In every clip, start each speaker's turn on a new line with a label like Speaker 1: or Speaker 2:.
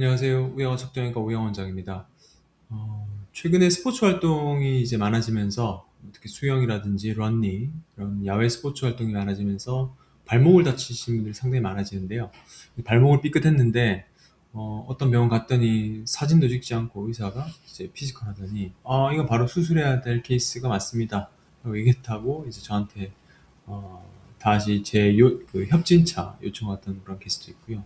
Speaker 1: 안녕하세요. 우영어 측정외과 우영 원장입니다. 최근에 스포츠 활동이 이제 많아지면서 특히 수영이라든지 러닝 이런 야외 스포츠 활동이 많아지면서 발목을 다치신 분들이 상당히 많아지는데요. 이 발목을 삐끗했는데 어떤 병원 갔더니 사진도 찍지 않고 의사가 이제 피지컬 하더니 이건 바로 수술해야 될 케이스가 맞습니다. 라고 얘기했다고 이제 저한테 어, 다시 그 협진차 요청했던 그런 케이스도 있고요.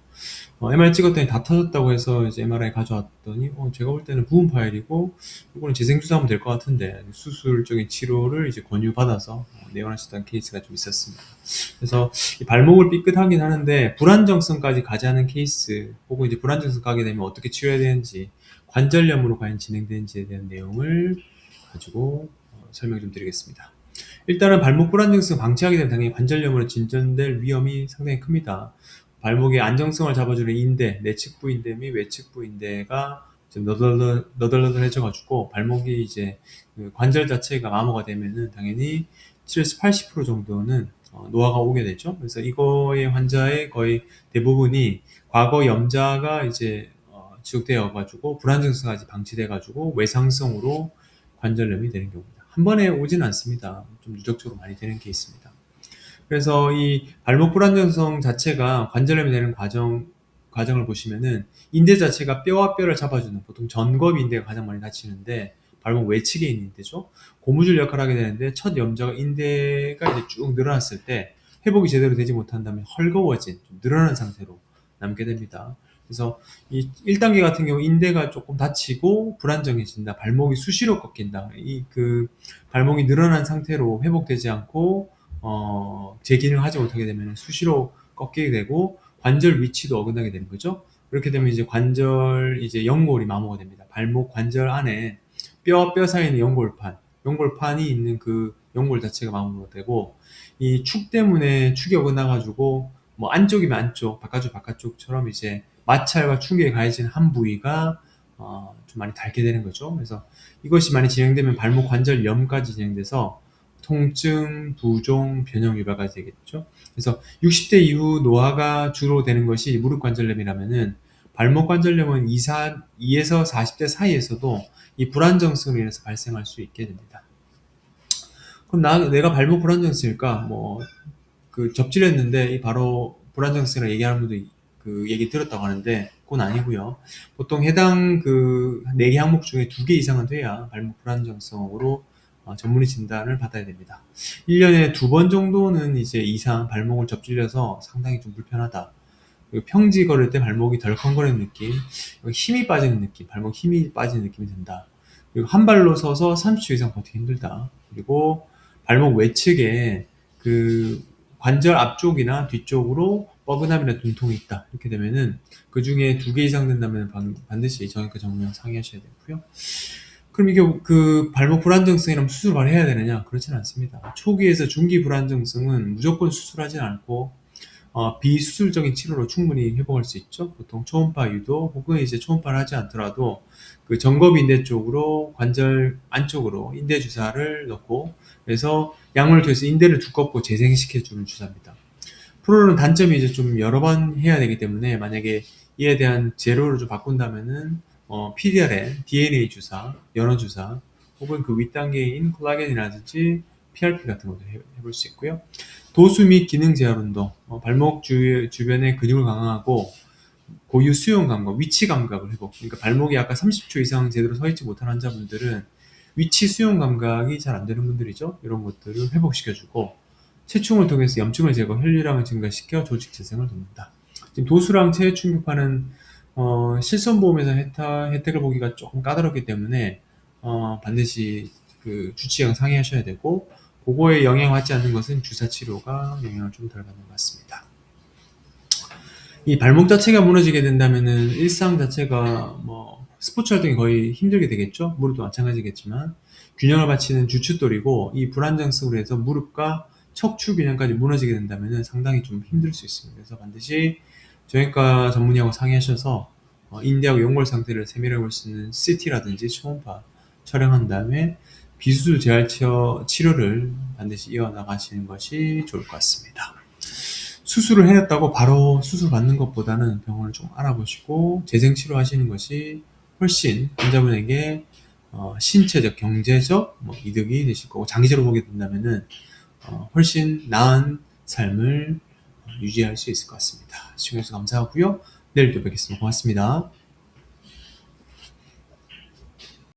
Speaker 1: MRI 찍었더니 다 터졌다고 해서 이제 MRI 가져왔더니 제가 볼 때는 부분 파열이고 이거는 재생주사하면 될 것 같은데 수술적인 치료를 이제 권유받아서 내원하셨던 케이스가 좀 있었습니다. 그래서 이 발목을 삐끗하긴 하는데 불안정성까지 가지 않은 케이스 혹은 이제 불안정성 가게 되면 어떻게 치료해야 되는지 관절염으로 과연 진행되는지에 대한 내용을 가지고 설명 좀 드리겠습니다. 일단은 발목 불안정성 방치하게 되면 당연히 관절염으로 진전될 위험이 상당히 큽니다. 발목의 안정성을 잡아주는 인대, 내측부 인대 및 외측부 인대가 좀 너덜너덜해져가지고 발목이 이제 그 관절 자체가 마모가 되면은 당연히 7에서 80% 정도는 노화가 오게 되죠. 그래서 이거의 환자의 거의 대부분이 과거 염자가 이제 지속되어가지고 불안정성까지 방치돼가지고 외상성으로 관절염이 되는 경우입니다. 한 번에 오지는 않습니다. 좀 누적적으로 많이 되는 케이스입니다. 그래서 이 발목 불안정성 자체가 관절염이 되는 과정을 보시면은 인대 자체가 뼈와 뼈를 잡아주는 보통 전거비 인대가 가장 많이 다치는데 발목 외측에 있는 인대죠. 고무줄 역할을 하게 되는데 첫 염자가 인대가 이제 쭉 늘어났을 때 회복이 제대로 되지 못한다면 헐거워진 좀 늘어난 상태로 남게 됩니다. 그래서 이 1단계 같은 경우 인대가 조금 다치고 불안정해진다. 발목이 수시로 꺾인다. 이 그 발목이 늘어난 상태로 회복되지 않고 재기능을 하지 못하게 되면 수시로 꺾이게 되고 관절 위치도 어긋나게 되는 거죠. 그렇게 되면 이제 관절 이제 연골이 마모가 됩니다. 발목 관절 안에 뼈와 뼈 사이에 있는 연골판이 있는 그 연골 자체가 마모가 되고 이 축 때문에 축이 어긋나가지고 뭐 안쪽이면 안쪽, 바깥쪽 바깥쪽처럼 이제 마찰과 충격이 가해진 한 부위가 좀 많이 닳게 되는 거죠. 그래서 이것이 많이 진행되면 발목 관절염까지 진행돼서 통증, 부종, 변형 유발까지 되겠죠. 그래서 60대 이후 노화가 주로 되는 것이 무릎 관절염이라면은 발목 관절염은 2에서 40대 사이에서도 이 불안정성으로 인해서 발생할 수 있게 됩니다. 그럼 내가 발목 불안정성일까? 그 접질했는데 바로 불안정성이라 얘기하는 분도 그 얘기 들었다고 하는데 그건 아니고요. 보통 해당 그 4개 항목 중에 2개 이상은 돼야 발목 불안정성으로 전문의 진단을 받아야 됩니다. 1년에 2번 정도는 이제 이상 발목을 접질려서 상당히 좀 불편하다. 그리고 평지 걸을 때 발목이 덜컹거리는 느낌, 힘이 빠지는 느낌, 발목 힘이 빠지는 느낌이 든다. 그리고 한 발로 서서 30초 이상 버티기 힘들다. 그리고 발목 외측에 그 관절 앞쪽이나 뒤쪽으로 뻐근함이나 눈통이 있다. 이렇게 되면은 그 중에 2개 이상 된다면 반드시 정형외과 전문의와 상의하셔야 되고요. 그럼 이게 그 발목 불안정성이라면 수술 바로 해야 되느냐? 그렇지는 않습니다. 초기에서 중기 불안정성은 무조건 수술하진 않고 비수술적인 치료로 충분히 회복할 수 있죠. 보통 초음파 유도 혹은 이제 초음파를 하지 않더라도 그 정거인대 쪽으로 관절 안쪽으로 인대 주사를 넣고 그래서 약물을 통해서 인대를 두껍고 재생시켜주는 주사입니다. 프로는 단점이 이제 좀 여러 번 해야 되기 때문에 만약에 이에 대한 재료를 좀 바꾼다면은 PDRN, DNA 주사, 연어 주사 혹은 그 윗단계인 콜라겐이라든지 PRP 같은 것도 해볼 수 있고요. 도수 및 기능 제한 운동, 발목 주변의 근육을 강화하고 고유 수용 감각, 위치 감각을 회복. 그러니까 발목이 아까 30초 이상 제대로 서 있지 못한 환자분들은 위치 수용 감각이 잘 안 되는 분들이죠. 이런 것들을 회복시켜주고 체충을 통해서 염증을 제거, 혈류량을 증가시켜 조직 재생을 돕는다. 지금 도수랑 체외 충격파는 실손보험에서 혜택을 보기가 조금 까다롭기 때문에 반드시 그 주치의랑 상의하셔야 되고 그거에 영향받지 않는 것은 주사 치료가 영향을 좀 덜 받는 것 같습니다. 이 발목 자체가 무너지게 된다면은 일상 자체가 스포츠 활동이 거의 힘들게 되겠죠. 무릎도 마찬가지겠지만 균형을 받치는 주춧돌이고 이 불안정성으로 해서 무릎과 척추 균형까지 무너지게 된다면은 상당히 좀 힘들 수 있습니다. 그래서 반드시 정형외과 전문의하고 상의하셔서 인대하고 연골 상태를 세밀하게 볼 수 있는 CT라든지 초음파 촬영한 다음에 비수술 재활 치료를 반드시 이어나가시는 것이 좋을 것 같습니다. 수술을 해냈다고 바로 수술 받는 것보다는 병원을 좀 알아보시고 재생 치료하시는 것이 훨씬 환자분에게 신체적, 경제적 이득이 되실 거고, 장기적으로 보게 된다면은 훨씬 나은 삶을 유지할 수 있을 것 같습니다. 시청해주셔서 감사하고요. 내일 또 뵙겠습니다. 고맙습니다.